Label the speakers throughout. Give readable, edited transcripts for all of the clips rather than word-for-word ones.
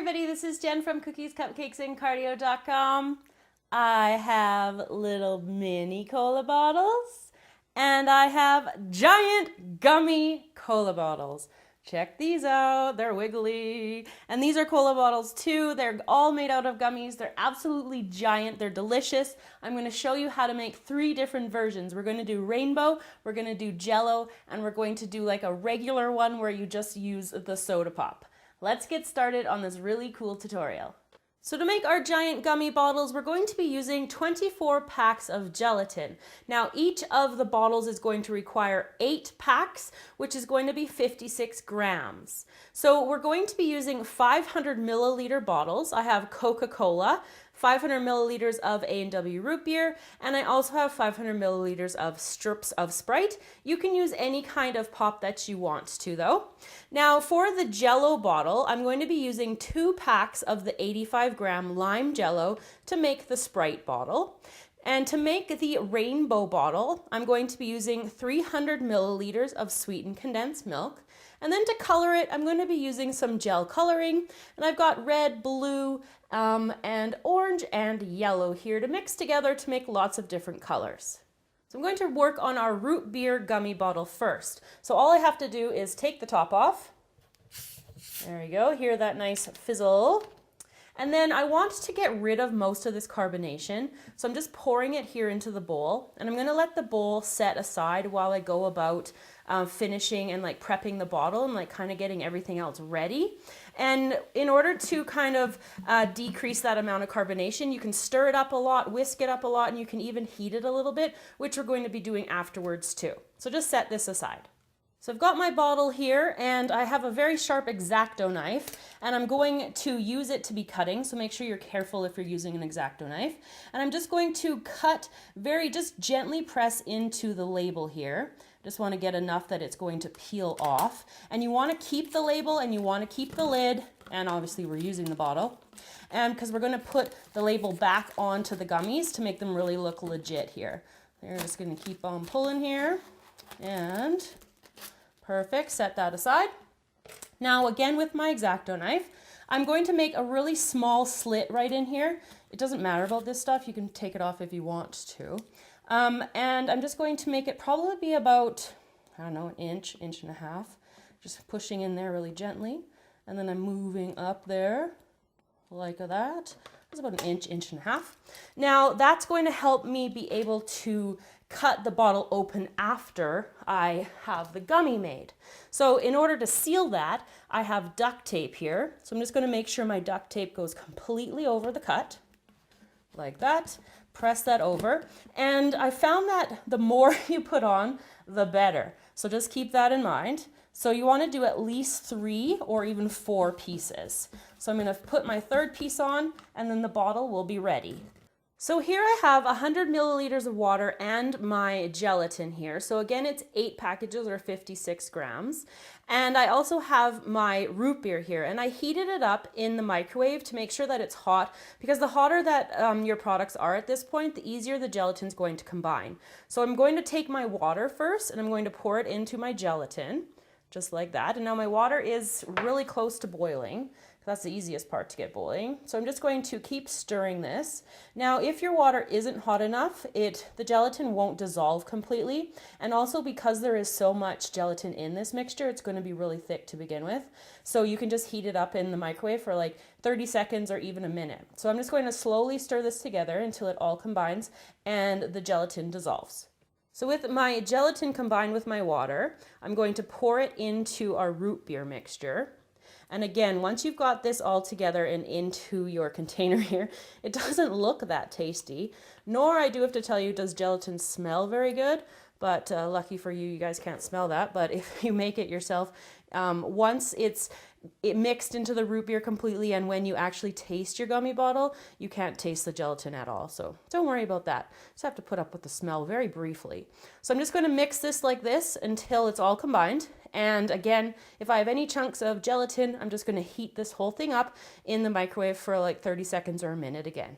Speaker 1: everybody, this is Jen from cookiescupcakesandcardio.com. I have little mini cola bottles and I have giant gummy cola bottles. Check these out, they're wiggly. And these are cola bottles too. They're all made out of gummies. They're absolutely giant, they're delicious. I'm going to show you how to make 3 different versions. We're going to do rainbow, we're going to do jello, and we're going to do like a regular one where you just use the soda pop. Let's get started on this really cool tutorial. So to make our giant gummy bottles, we're going to be using 24 packs of gelatin. Now each of the bottles is going to require 8 packs, which is going to be 56 grams. So we're going to be using 500 milliliter bottles. I have Coca-Cola, 500 milliliters of A&W root beer, and I also have 500 milliliters of strips of Sprite. You can use any kind of pop that you want to though. Now for the jello bottle, I'm going to be using 2 packs of the 85 gram lime jello to make the Sprite bottle. And to make the rainbow bottle, I'm going to be using 300 milliliters of sweetened condensed milk. And then to color it, I'm going to be using some gel coloring. And I've got red, blue, and orange and yellow here to mix together to make lots of different colors. So I'm going to work on our root beer gummy bottle first. So all I have to do is take the top off. There we go, hear that nice fizzle. And then I want to get rid of most of this carbonation. So I'm just pouring it here into the bowl, and I'm going to let the bowl set aside while I go about finishing and like prepping the bottle and like kind of getting everything else ready. And in order to kind of decrease that amount of carbonation, you can stir it up a lot, whisk it up a lot, and you can even heat it a little bit, which we're going to be doing afterwards too. So just set this aside. So I've got my bottle here and I have a very sharp X-Acto knife and I'm going to use it to be cutting. So make sure you're careful if you're using an X-Acto knife. And I'm just going to cut just gently press into the label here. Just want to get enough that it's going to peel off. And you want to keep the label and you want to keep the lid. And obviously we're using the bottle. And because we're going to put the label back onto the gummies to make them really look legit here. We're just going to keep on pulling here. And perfect, set that aside. Now again with my X-Acto knife, I'm going to make a really small slit right in here. It doesn't matter about this stuff, you can take it off if you want to. And I'm just going to make it probably be about, I don't know, an inch, inch and a half. Just pushing in there really gently. And then I'm moving up there like that. That's about an inch, inch and a half. Now that's going to help me be able to cut the bottle open after I have the gummy made. So in order to seal that, I have duct tape here. So I'm just going to make sure my duct tape goes completely over the cut, like that. Press that over. And I found that the more you put on, the better. So just keep that in mind. So you want to do at least 3 or even 4 pieces. So I'm going to put my 3rd piece on and then the bottle will be ready. So here I have 100 milliliters of water and my gelatin here. So again, it's 8 packages or 56 grams. And I also have my root beer here and I heated it up in the microwave to make sure that it's hot, because the hotter that your products are at this point, the easier the gelatin's going to combine. So I'm going to take my water first and I'm going to pour it into my gelatin, just like that. And now my water is really close to boiling. That's the easiest part to get boiling. So I'm just going to keep stirring this. Now, if your water isn't hot enough, the gelatin won't dissolve completely. And also because there is so much gelatin in this mixture, it's going to be really thick to begin with. So you can just heat it up in the microwave for like 30 seconds or even a minute. So I'm just going to slowly stir this together until it all combines and the gelatin dissolves. So with my gelatin combined with my water, I'm going to pour it into our root beer mixture. And again, once you've got this all together and into your container here, it doesn't look that tasty, nor, I do have to tell you, does gelatin smell very good. But lucky for you, you guys can't smell that. But if you make it yourself, once it mixed into the root beer completely, and when you actually taste your gummy bottle, you can't taste the gelatin at all. So don't worry about that. Just have to put up with the smell very briefly. So I'm just going to mix this like this until it's all combined. And again, if I have any chunks of gelatin, I'm just going to heat this whole thing up in the microwave for like 30 seconds or a minute again.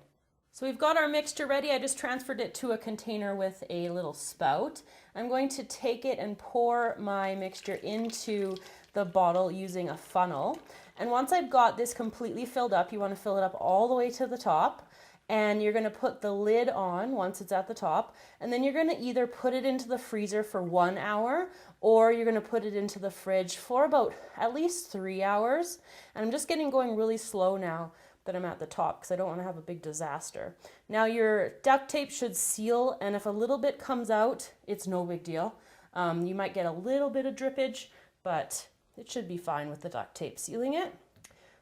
Speaker 1: So we've got our mixture ready. I just transferred it to a container with a little spout. I'm going to take it and pour my mixture into the bottle using a funnel. And once I've got this completely filled up, you want to fill it up all the way to the top. And you're going to put the lid on once it's at the top. And then you're going to either put it into the freezer for 1 hour, or you're going to put it into the fridge for about at least 3 hours. And I'm just going really slow now that I'm at the top because I don't want to have a big disaster. Now your duct tape should seal, and if a little bit comes out, it's no big deal. You might get a little bit of drippage, but it should be fine with the duct tape sealing it.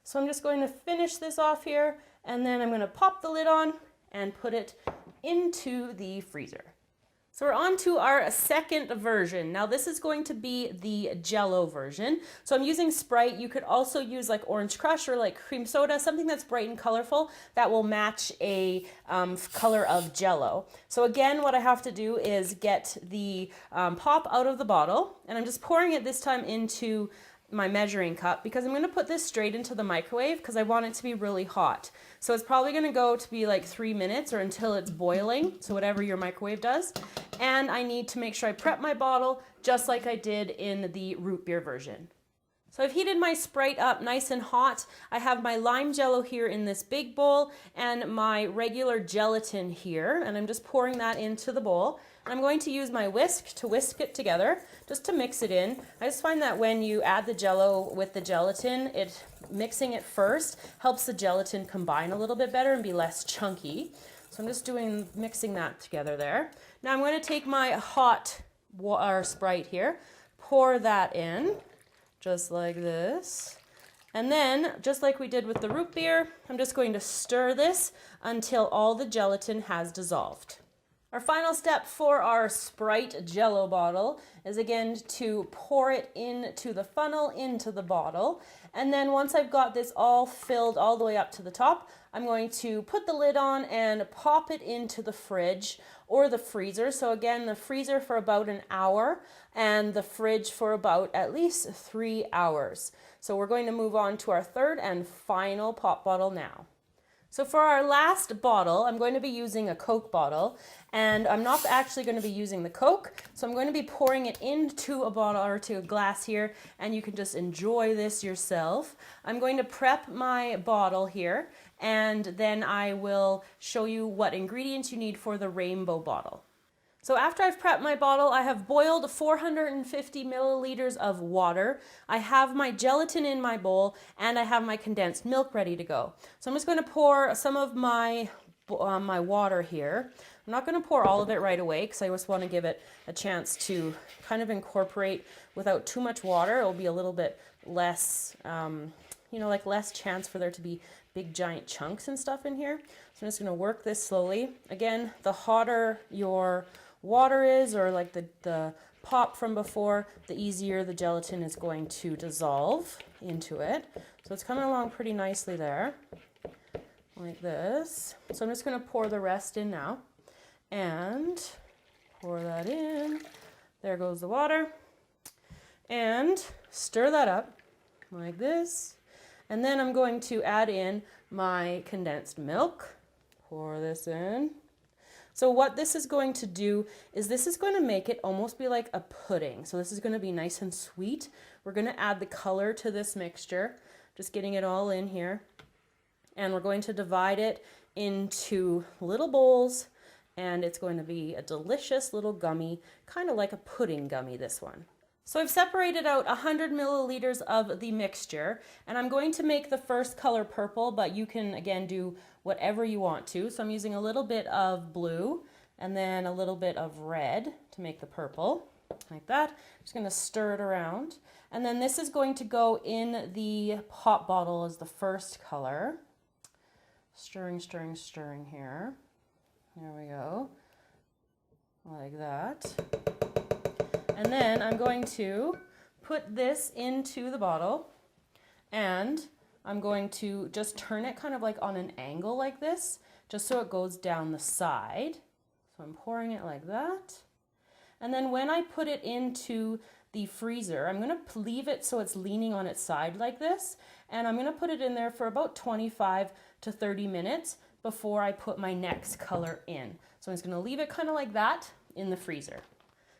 Speaker 1: So I'm just going to finish this off here, and then I'm going to pop the lid on and put it into the freezer. So we're on to our second version. Now this is going to be the Jello version. So I'm using Sprite. You could also use like Orange Crush or like cream soda, something that's bright and colorful that will match a color of Jello. So again, what I have to do is get the pop out of the bottle, and I'm just pouring it this time into my measuring cup because I'm going to put this straight into the microwave because I want it to be really hot. So it's probably going to go to be like 3 minutes or until it's boiling, so whatever your microwave does. And I need to make sure I prep my bottle just like I did in the root beer version. So I've heated my Sprite up nice and hot. I have my lime Jello here in this big bowl and my regular gelatin here, and I'm just pouring that into the bowl. I'm going to use my whisk to whisk it together, just to mix it in. I just find that when you add the Jello with the gelatin, mixing it first helps the gelatin combine a little bit better and be less chunky. So I'm just mixing that together there. Now I'm going to take my hot Sprite here, pour that in, just like this. And then, just like we did with the root beer, I'm just going to stir this until all the gelatin has dissolved. Our final step for our Sprite Jello bottle is again to pour it into the funnel, into the bottle. And then once I've got this all filled all the way up to the top, I'm going to put the lid on and pop it into the fridge or the freezer. So again, the freezer for about an hour and the fridge for about at least 3 hours. So we're going to move on to our third and final pop bottle now. So for our last bottle, I'm going to be using a Coke bottle, and I'm not actually going to be using the Coke, so I'm going to be pouring it into a bottle or to a glass here, and you can just enjoy this yourself. I'm going to prep my bottle here, and then I will show you what ingredients you need for the rainbow bottle. So after I've prepped my bottle, I have boiled 450 milliliters of water. I have my gelatin in my bowl, and I have my condensed milk ready to go. So I'm just going to pour some of my water here. I'm not going to pour all of it right away because I just want to give it a chance to kind of incorporate without too much water. It'll be a little bit less, like less chance for there to be big giant chunks and stuff in here. So I'm just going to work this slowly. Again, the hotter your water is, or like the pop from before, the easier the gelatin is going to dissolve into it. So it's coming along pretty nicely there, like this. So I'm just going to pour the rest in now, and pour that in. There goes the water, and stir that up like this. And then I'm going to add in my condensed milk, pour this in. So what this is going to do is this is going to make it almost be like a pudding. So this is going to be nice and sweet. We're going to add the color to this mixture, just getting it all in here. And we're going to divide it into little bowls, and it's going to be a delicious little gummy, kind of like a pudding gummy, this one. So I've separated out 100 milliliters of the mixture, and I'm going to make the first color purple, but you can again do whatever you want to. So I'm using a little bit of blue and then a little bit of red to make the purple, like that. I'm just going to stir it around. And then this is going to go in the pop bottle as the first color. Stirring, stirring, stirring here. There we go, like that. And then I'm going to put this into the bottle, and I'm going to just turn it kind of like on an angle like this, just so it goes down the side. So I'm pouring it like that. And then when I put it into the freezer, I'm going to leave it so it's leaning on its side like this, and I'm going to put it in there for about 25 to 30 minutes before I put my next color in. So I'm just going to leave it kind of like that in the freezer.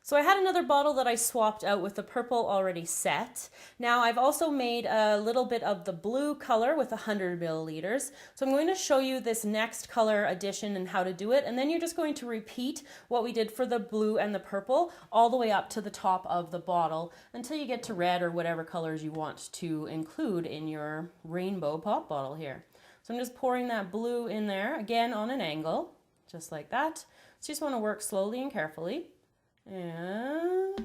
Speaker 1: So I had another bottle that I swapped out with the purple already set. Now I've also made a little bit of the blue color with 100 milliliters. So I'm going to show you this next color addition and how to do it. And then you're just going to repeat what we did for the blue and the purple all the way up to the top of the bottle until you get to red or whatever colors you want to include in your rainbow pop bottle here. So I'm just pouring that blue in there, again on an angle, just like that. So you just want to work slowly and carefully. And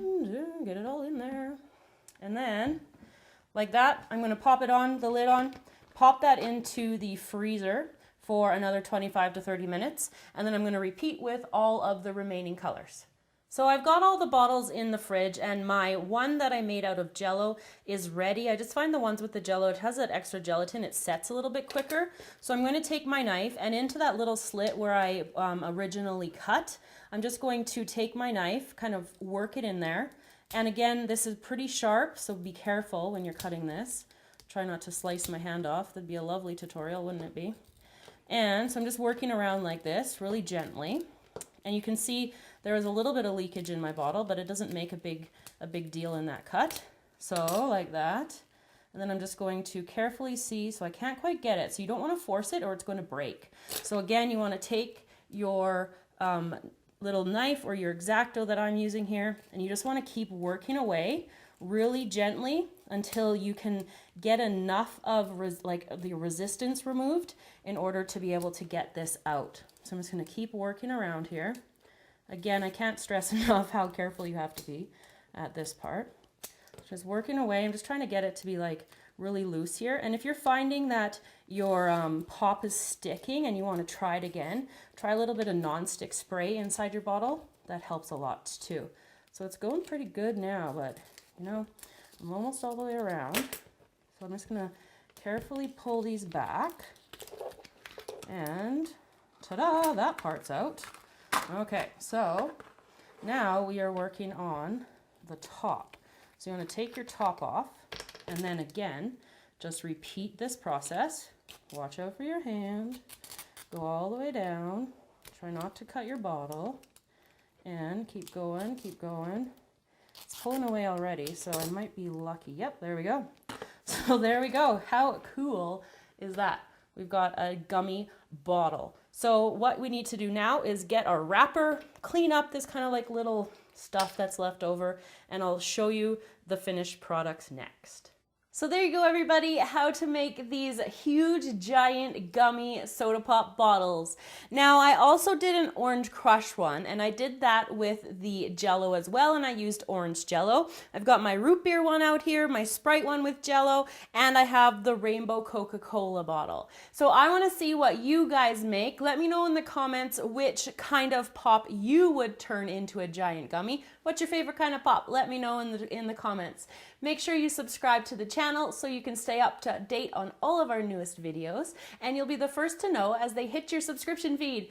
Speaker 1: get it all in there. And then, like that, I'm going to pop it on, the lid on, pop that into the freezer for another 25 to 30 minutes, and then I'm going to repeat with all of the remaining colors. So I've got all the bottles in the fridge, and my one that I made out of Jell-O is ready. I just find the ones with the Jell-O, it has that extra gelatin, it sets a little bit quicker. So I'm going to take my knife, and into that little slit where I originally cut, I'm just going to take my knife, kind of work it in there. And again, this is pretty sharp, so be careful when you're cutting this. Try not to slice my hand off. That'd be a lovely tutorial, wouldn't it be? And so I'm just working around like this, really gently. And you can see there is a little bit of leakage in my bottle, but it doesn't make a big deal in that cut. So like that. And then I'm just going to carefully see, so I can't quite get it. So you don't want to force it or it's going to break. So again, you want to take your little knife or your X-Acto that I'm using here, and you just want to keep working away really gently until you can get enough of the resistance removed in order to be able to get this out. So I'm just going to keep working around here. Again, I can't stress enough how careful you have to be at this part. Just working away. I'm just trying to get it to be like really loose here. And if you're finding that your pop is sticking and you want to try it again, try a little bit of non-stick spray inside your bottle. That helps a lot too. So it's going pretty good now, but you know, I'm almost all the way around. So I'm just gonna carefully pull these back, and ta-da, that part's out. Okay, so now we are working on the top. So you want to take your top off, and then again, just repeat this process. Watch out for your hand. Go all the way down. Try not to cut your bottle. And keep going, keep going. It's pulling away already, so I might be lucky. Yep, there we go. So there we go. How cool is that? We've got a gummy bottle. So what we need to do now is get our wrapper, clean up this kind of like little stuff that's left over, and I'll show you the finished products next. So there you go, everybody, how to make these huge, giant, gummy soda pop bottles. Now, I also did an orange crush one, and I did that with the Jell-O as well, and I used orange Jell-O. I've got my root beer one out here, my Sprite one with Jell-O, and I have the rainbow Coca-Cola bottle. So I want to see what you guys make. Let me know in the comments which kind of pop you would turn into a giant gummy. What's your favorite kind of pop? Let me know in the comments. Make sure you subscribe to the channel so you can stay up to date on all of our newest videos, and you'll be the first to know as they hit your subscription feed.